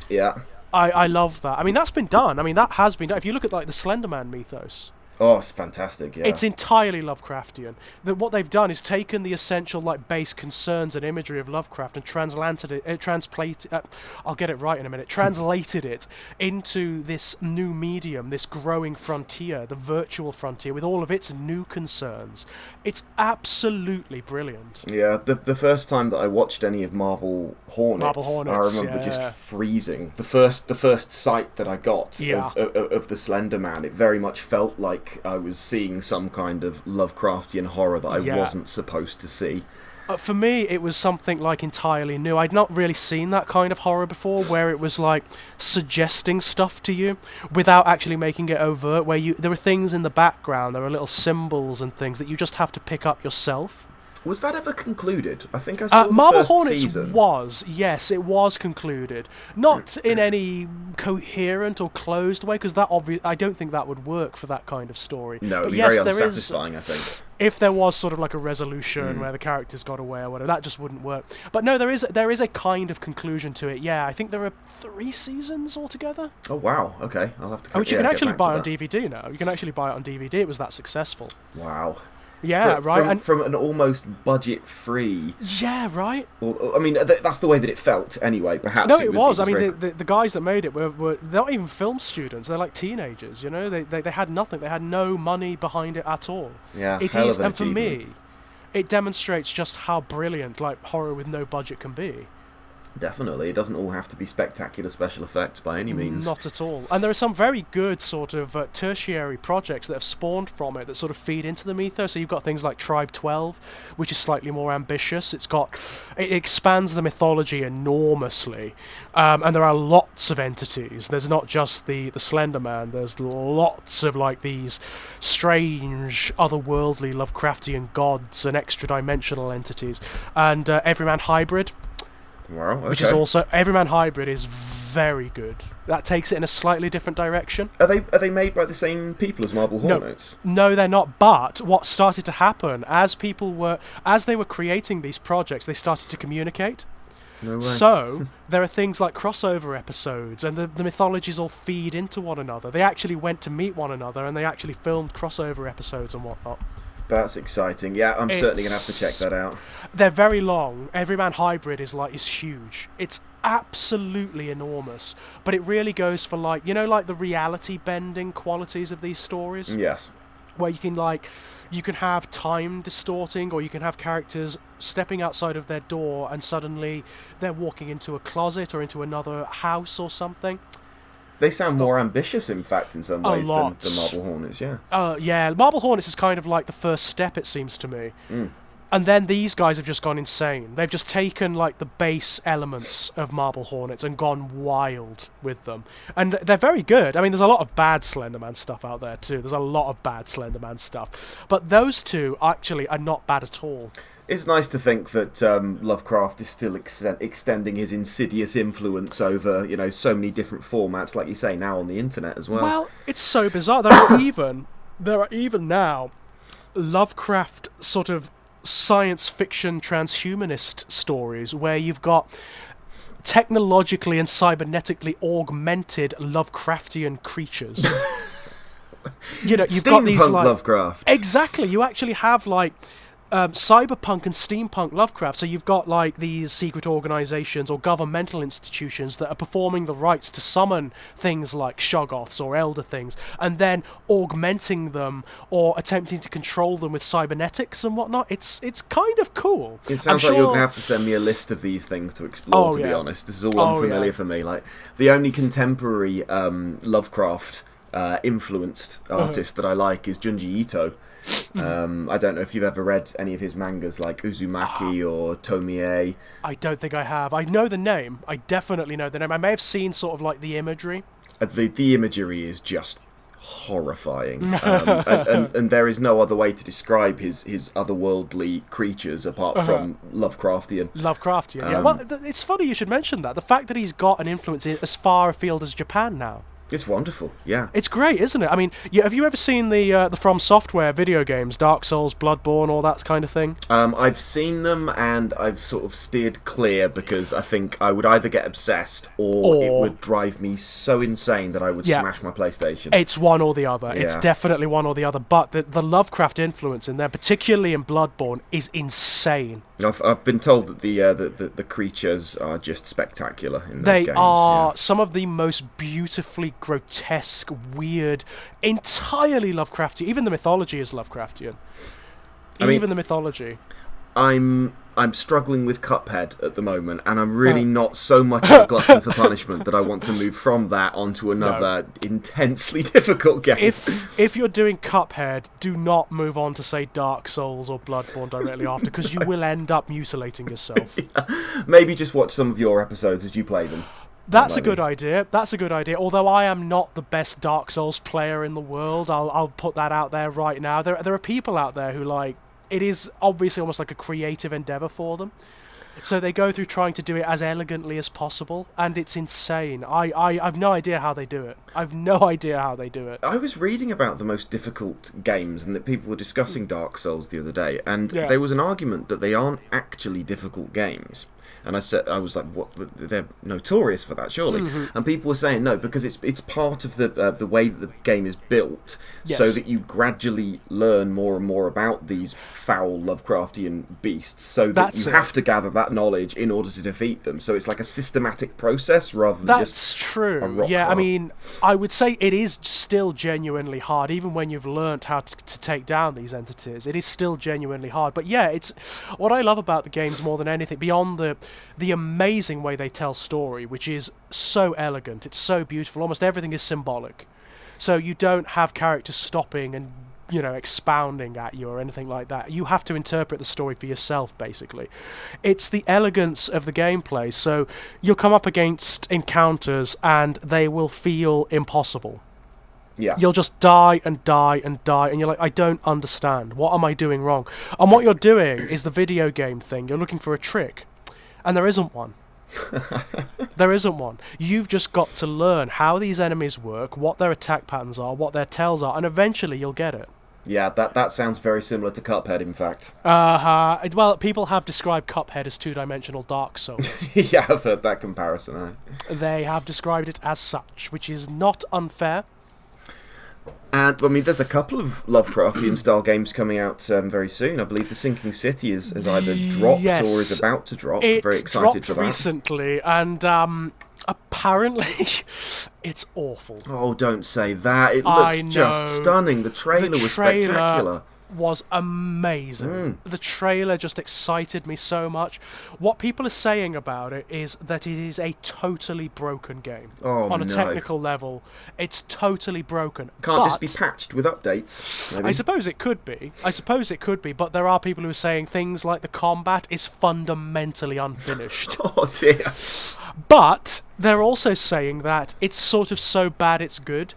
B: Yeah.
A: I love that. I mean, that's been done. I mean, that has been done. If you look at like the Slender Man mythos,
B: oh, it's fantastic, yeah.
A: it's entirely Lovecraftian. What they've done is taken the essential like base concerns and imagery of Lovecraft and translated it into this new medium, this growing frontier, the virtual frontier, with all of its new concerns. It's absolutely brilliant.
B: Yeah, the first time that I watched any of Marble Hornets, I remember just freezing. The first sight that I got of the Slender Man, it very much felt like I was seeing some kind of Lovecraftian horror that I wasn't supposed to see.
A: For me, it was something like entirely new. I'd not really seen that kind of horror before, where it was like suggesting stuff to you without actually making it overt, where there were things in the background, there were little symbols and things that you just have to pick up yourself.
B: Was that ever concluded? I think I saw the
A: Marble
B: first
A: Hornets
B: season.
A: Yes, it was concluded. Not in any coherent or closed way, because I don't think that would work for that kind of story.
B: No, it'd
A: but
B: be
A: yes,
B: very
A: there
B: unsatisfying, I think.
A: If there was sort of like a resolution where the characters got away or whatever, that just wouldn't work. But no, there is a kind of conclusion to it. Yeah, I think there are 3 seasons altogether.
B: Oh wow, okay, I'll have to.
A: Which you can actually buy on DVD now. You can actually buy it on DVD. It was that successful.
B: Wow.
A: Yeah, right.
B: From an almost budget-free.
A: Yeah, right.
B: I mean, that's the way that it felt, anyway. Perhaps.
A: No, it was. I mean, the guys that made it were not even film students. They're like teenagers. You know, they had nothing. They had no money behind it at all.
B: Yeah,
A: it is, and for me, it demonstrates just how brilliant like horror with no budget can be.
B: Definitely, it doesn't all have to be spectacular special effects by any means.
A: Not at all. And there are some very good sort of tertiary projects that have spawned from it that sort of feed into the mythos. So you've got things like Tribe 12, which is slightly more ambitious. It expands the mythology enormously, and there are lots of entities. There's not just the Slender Man. There's lots of like these strange, otherworldly Lovecraftian gods and extra-dimensional entities, and Everyman Hybrid.
B: Wow, okay.
A: Which is also Everyman Hybrid is very good. That takes it in a slightly different direction.
B: Are they made by the same people as Marble Hornets?
A: No, they're not. But what started to happen as they were creating these projects, they started to communicate.
B: No way.
A: So there are things like crossover episodes, and the mythologies all feed into one another. They actually went to meet one another, and they actually filmed crossover episodes and whatnot.
B: That's exciting. Yeah, I'm certainly going to have to check that out.
A: They're very long. Everyman Hybrid is huge. It's absolutely enormous. But it really goes for like the reality bending qualities of these stories.
B: Yes.
A: Where you can have time distorting, or you can have characters stepping outside of their door and suddenly they're walking into a closet or into another house or something.
B: They sound more ambitious, in fact, in some ways than the Marble Hornets, yeah.
A: Yeah, Marble Hornets is kind of like the first step, it seems to me. And then these guys have just gone insane. They've just taken like the base elements of Marble Hornets and gone wild with them. And they're very good. I mean, there's a lot of bad Slenderman stuff out there too. There's a lot of bad Slenderman stuff. But those two actually are not bad at all.
B: It's nice to think that Lovecraft is still extending his insidious influence over, so many different formats, like you say, now on the internet as well.
A: Well, it's so bizarre. There are even now Lovecraft sort of science fiction transhumanist stories where you've got technologically and cybernetically augmented Lovecraftian creatures. You know, you've got these like
B: Lovecraft.
A: Exactly. You actually have like cyberpunk and steampunk Lovecraft. So you've got like these secret organizations or governmental institutions that are performing the rites to summon things like Shoggoths or elder things, and then augmenting them or attempting to control them with cybernetics and whatnot. It's kind of cool.
B: It sounds like you're going to have to send me a list of these things to explore, to be honest. This is all unfamiliar for me. Like, the only contemporary Lovecraft influenced artist that I like is Junji Ito. I don't know if you've ever read any of his mangas like Uzumaki or Tomie.
A: I don't think I have. I know the name. I definitely know the name. I may have seen sort of like the imagery.
B: The imagery is just horrifying. And there is no other way to describe his otherworldly creatures apart from Lovecraftian.
A: Lovecraftian, yeah. Well, it's funny you should mention that. The fact that he's got an influence as far afield as Japan now.
B: It's wonderful, yeah.
A: It's great, isn't it? I mean, have you ever seen the From Software video games, Dark Souls, Bloodborne, all that kind of thing?
B: I've seen them, and I've sort of steered clear because I think I would either get obsessed or it would drive me so insane that I would smash my PlayStation.
A: It's one or the other. Yeah. It's definitely one or the other. But the Lovecraft influence in there, particularly in Bloodborne, is insane.
B: I've been told that the creatures are just spectacular in those games.
A: They are some of the most beautifully grotesque, weird, entirely Lovecraftian. Even the mythology is Lovecraftian. Even the mythology.
B: I'm struggling with Cuphead at the moment, and I'm really not so much of a glutton for punishment that I want to move from that onto another intensely difficult game.
A: If you're doing Cuphead, do not move on to, say, Dark Souls or Bloodborne directly after, because you will end up mutilating yourself.
B: Maybe just watch some of your episodes as you play them.
A: That's a good idea. That's a good idea. Although I am not the best Dark Souls player in the world, I'll put that out there right now. There are people out there who like. It is obviously almost like a creative endeavour for them. So they go through trying to do it as elegantly as possible, and it's insane. I've no idea how they do it. I've no idea how they do it.
B: I was reading about the most difficult games, and that people were discussing Dark Souls the other day, and there was an argument that they aren't actually difficult games. And I was like, what? They're notorious for that, surely. Mm-hmm. And people were saying no, because it's part of the way that the game is built, so that you gradually learn more and more about these foul Lovecraftian beasts, so that you have to gather that knowledge in order to defeat them. So it's like a systematic process rather than just
A: true.
B: a rock
A: Yeah,
B: art.
A: I mean, I would say it is still genuinely hard, even when you've learnt how to take down these entities. It is still genuinely hard. But yeah, it's what I love about the games more than anything, beyond the amazing way they tell story, which is so elegant, it's so beautiful, almost everything is symbolic. So you don't have characters stopping and, you know, expounding at you or anything like that. You have to interpret the story for yourself, basically. It's the elegance of the gameplay, so you'll come up against encounters and they will feel impossible.
B: Yeah.
A: You'll just die and die and die, and you're like, I don't understand. What am I doing wrong? And what you're doing is the video game thing. You're looking for a trick. And there isn't one. There isn't one. You've just got to learn how these enemies work, what their attack patterns are, what their tells are, and eventually you'll get it.
B: Yeah, that sounds very similar to Cuphead, in fact.
A: Well, people have described Cuphead as two-dimensional Dark Souls.
B: Yeah, I've heard that comparison.
A: They have described it as such, which is not unfair.
B: And, I mean, there's a couple of Lovecraftian-style games coming out very soon. I believe The Sinking City has either dropped or is about to drop. I'm very excited for that.
A: It dropped recently, and apparently it's awful.
B: Oh, don't say that. It looks just stunning. The trailer was spectacular.
A: Was amazing. The trailer just excited me so much. What people are saying about it is that it is a totally broken game. On a technical level, it's totally broken.
B: Can't just be patched with updates, maybe?
A: I suppose it could be, but there are people who are saying things like the combat is fundamentally unfinished.
B: Oh dear.
A: But they're also saying that it's sort of so bad it's good.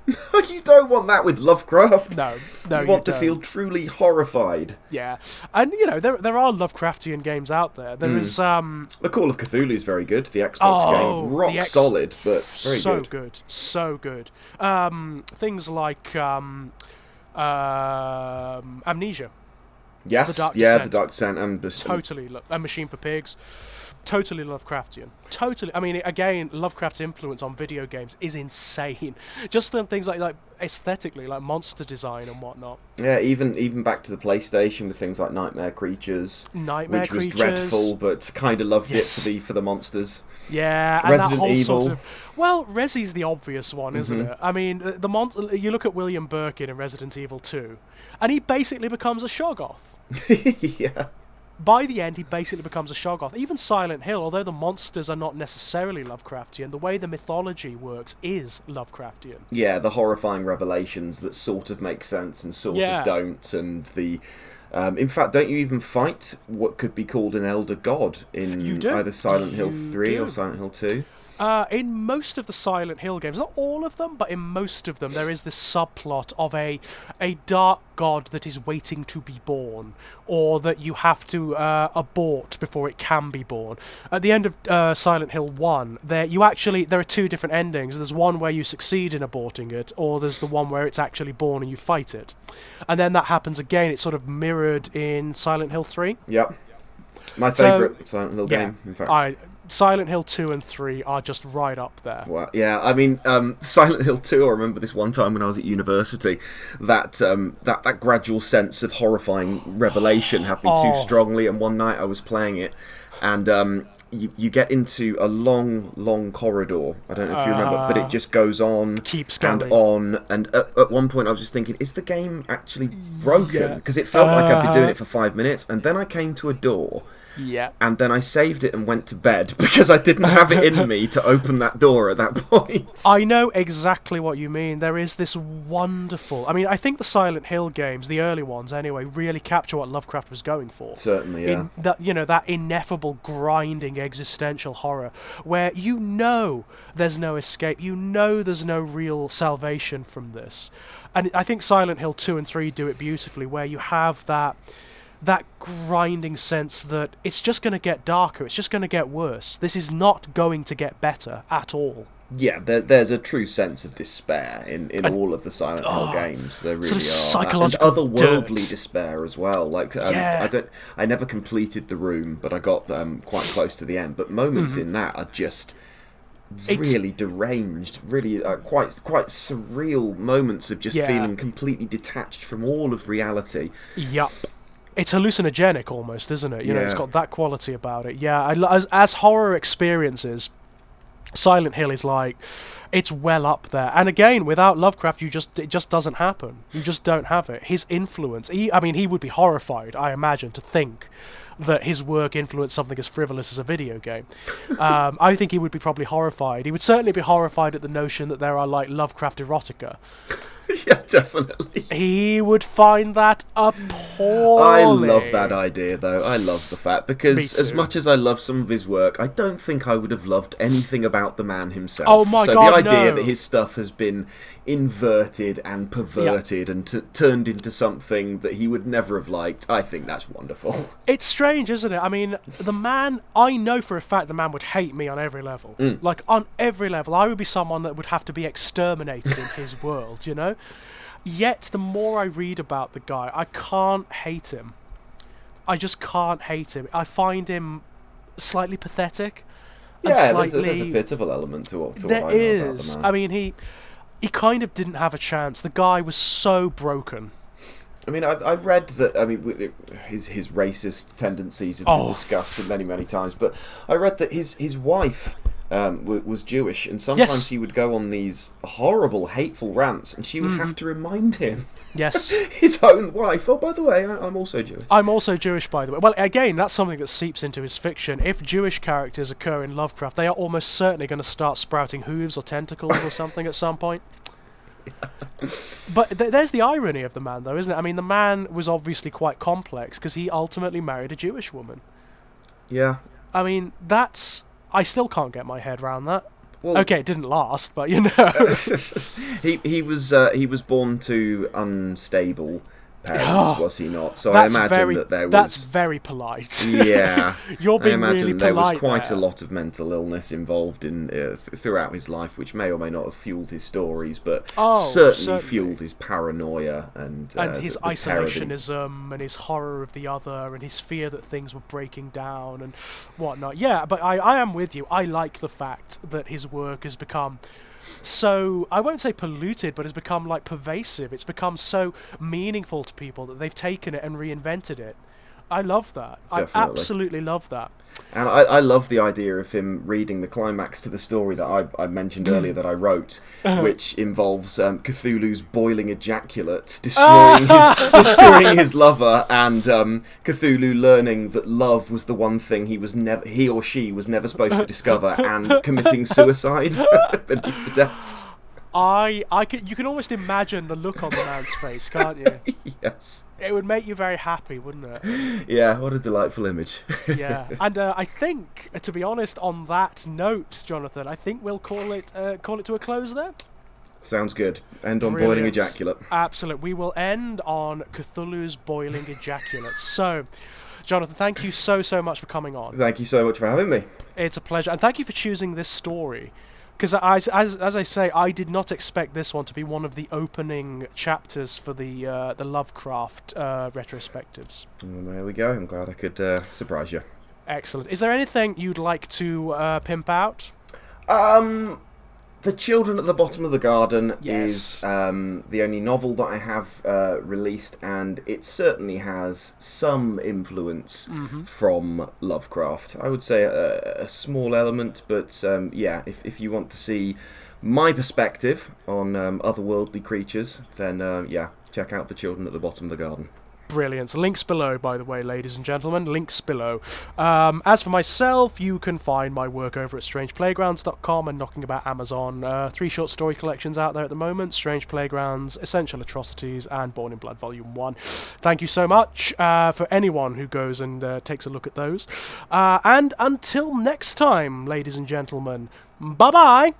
B: You don't want that with Lovecraft.
A: No,
B: you want to feel truly horrified.
A: Yeah, and you know there are Lovecraftian games out there. There is
B: the Call of Cthulhu is very good. The Xbox game, rock solid, but very good. So good. Things like Amnesia. Yes,
A: The Dark
B: yeah,
A: Descent.
B: the Dark Descent and
A: Totally, A Machine for Pigs. Totally Lovecraftian. Totally. I mean, again, Lovecraft's influence on video games is insane. Just things like aesthetically, like monster design and whatnot.
B: Yeah, even back to the PlayStation with things like Nightmare Creatures, which was dreadful, but kind of loved it for the monsters.
A: Yeah, and
B: Resident
A: that whole
B: Evil.
A: sort of... Well, Resi's the obvious one, isn't it? I mean, you look at William Birkin in Resident Evil 2, and he basically becomes a Shoggoth.
B: Yeah.
A: By the end, he basically becomes a Shoggoth. Even Silent Hill, although the monsters are not necessarily Lovecraftian, the way the mythology works is Lovecraftian.
B: Yeah, the horrifying revelations that sort of make sense and sort of don't, and the... in fact, don't you even fight what could be called an elder god in either Silent Hill 3 or Silent Hill 2?
A: In most of the Silent Hill games, not all of them, but in most of them, there is this subplot of a dark god that is waiting to be born, or that you have to abort before it can be born. At the end of Silent Hill 1, there are two different endings. There's one where you succeed in aborting it, or there's the one where it's actually born and you fight it. And then that happens again. It's sort of mirrored in Silent Hill 3.
B: Yep. My favourite Silent Hill game, in fact.
A: Silent Hill 2 and 3 are just right up there.
B: Well, yeah, I mean, Silent Hill 2, I remember this one time when I was at university, that gradual sense of horrifying revelation happened too strongly, and one night I was playing it, and you get into a long corridor, I don't know if you remember, but it just goes on
A: keeps going.
B: and on, and at one point I was just thinking, is the game actually broken? Because it felt like I'd been doing it for 5 minutes, and then I came to a door.
A: Yeah.
B: And then I saved it and went to bed because I didn't have it in me to open that door at that point.
A: I know exactly what you mean. There is this wonderful... I mean, I think the Silent Hill games, the early ones anyway, really capture what Lovecraft was going for.
B: Certainly, yeah.
A: That ineffable, grinding existential horror where you know there's no escape, you know there's no real salvation from this. And I think Silent Hill 2 and 3 do it beautifully, where you have that grinding sense that it's just going to get darker, it's just going to get worse. This is not going to get better at all.
B: Yeah, there's a true sense of despair in all of the Silent Hill games. There really
A: sort of
B: are.
A: psychological
B: and otherworldly
A: dirt.
B: Despair as well. Like I never completed the room, but I got quite close to the end. But moments in that are just really deranged, really quite surreal moments of just feeling completely detached from all of reality.
A: Yup. It's hallucinogenic almost, isn't it? You know, it's got that quality about it. Yeah, as horror experiences, Silent Hill is like, it's well up there. And again, without Lovecraft, it just doesn't happen. You just don't have it. His influence, he would be horrified, I imagine, to think that his work influenced something as frivolous as a video game. I think he would be probably horrified. He would certainly be horrified at the notion that there are like Lovecraft erotica.
B: Yeah, definitely.
A: He would find that appalling.
B: I love that idea, though. I love the fact, because as much as I love some of his work, I don't think I would have loved anything about the man himself.
A: Oh my God,
B: so the idea
A: no.
B: that his stuff has been inverted and perverted and turned into something that he would never have liked, I think that's wonderful.
A: It's strange, isn't it? I mean, the man, I know for a fact the man would hate me on every level. Like, on every level. I would be someone that would have to be exterminated in his world, you know? Yet, the more I read about the guy, I can't hate him. I just can't hate him. I find him slightly pathetic.
B: Yeah, there's a pitiful element to what I know about the man.
A: I mean, he kind of didn't have a chance. The guy was so broken.
B: I mean, I've read that. I mean, his racist tendencies have been discussed many times. But I read that his wife was Jewish, and sometimes he would go on these horrible, hateful rants, and she would have to remind him.
A: Yes.
B: His own wife. Oh, by the way, I'm also Jewish.
A: I'm also Jewish, by the way. Well, again, that's something that seeps into his fiction. If Jewish characters occur in Lovecraft, they are almost certainly going to start sprouting hooves or tentacles or something at some point. But there's the irony of the man, though, isn't it? I mean, the man was obviously quite complex because he ultimately married a Jewish woman.
B: Yeah.
A: I mean, I still can't get my head around that.
B: Well,
A: okay, it didn't last, but you know.
B: he was born to unstable parents, was he not? So I imagine that there was...
A: That's very polite.
B: Yeah.
A: You're being really polite.
B: I imagine there was quite a lot of mental illness involved in throughout his life, which may or may not have fueled his stories, but certainly fueled his paranoia and
A: his isolationism and his horror of the other and his fear that things were breaking down and whatnot. Yeah, but I am with you. I like the fact that his work has become so, I won't say polluted, but has become like pervasive. It's become so meaningful to people that they've taken it and reinvented it. I love that. Definitely. I absolutely love that.
B: And I love the idea of him reading the climax to the story that I mentioned earlier that I wrote, which involves Cthulhu's boiling ejaculate destroying his lover, and Cthulhu learning that love was the one thing he or she was never supposed to discover, and committing suicide beneath the depths.
A: You can almost imagine the look on the man's face, can't you?
B: Yes.
A: It would make you very happy, wouldn't it?
B: Yeah, what a delightful image.
A: Yeah, and I think, to be honest, on that note, Jonathan, I think we'll call it to a close there.
B: Sounds good. End on boiling ejaculate.
A: Absolutely. We will end on Cthulhu's boiling ejaculate. So, Jonathan, thank you so much for coming on.
B: Thank you so much for having me.
A: It's a pleasure, and thank you for choosing this story. Because as I say, I did not expect this one to be one of the opening chapters for the Lovecraft retrospectives.
B: Well, there we go. I'm glad I could surprise you.
A: Excellent. Is there anything you'd like to pimp out?
B: The Children at the Bottom of the Garden is the only novel that I have released, and it certainly has some influence from Lovecraft. I would say a small element, but yeah, if you want to see my perspective on otherworldly creatures, then yeah, check out The Children at the Bottom of the Garden.
A: Brilliant. Links below, by the way, ladies and gentlemen. Links below. As for myself, you can find my work over at strangeplaygrounds.com and Knocking About Amazon. 3 short story collections out there at the moment: Strange Playgrounds, Essential Atrocities, and Born in Blood Volume 1. Thank you so much for anyone who goes and takes a look at those. And until next time, ladies and gentlemen, bye-bye!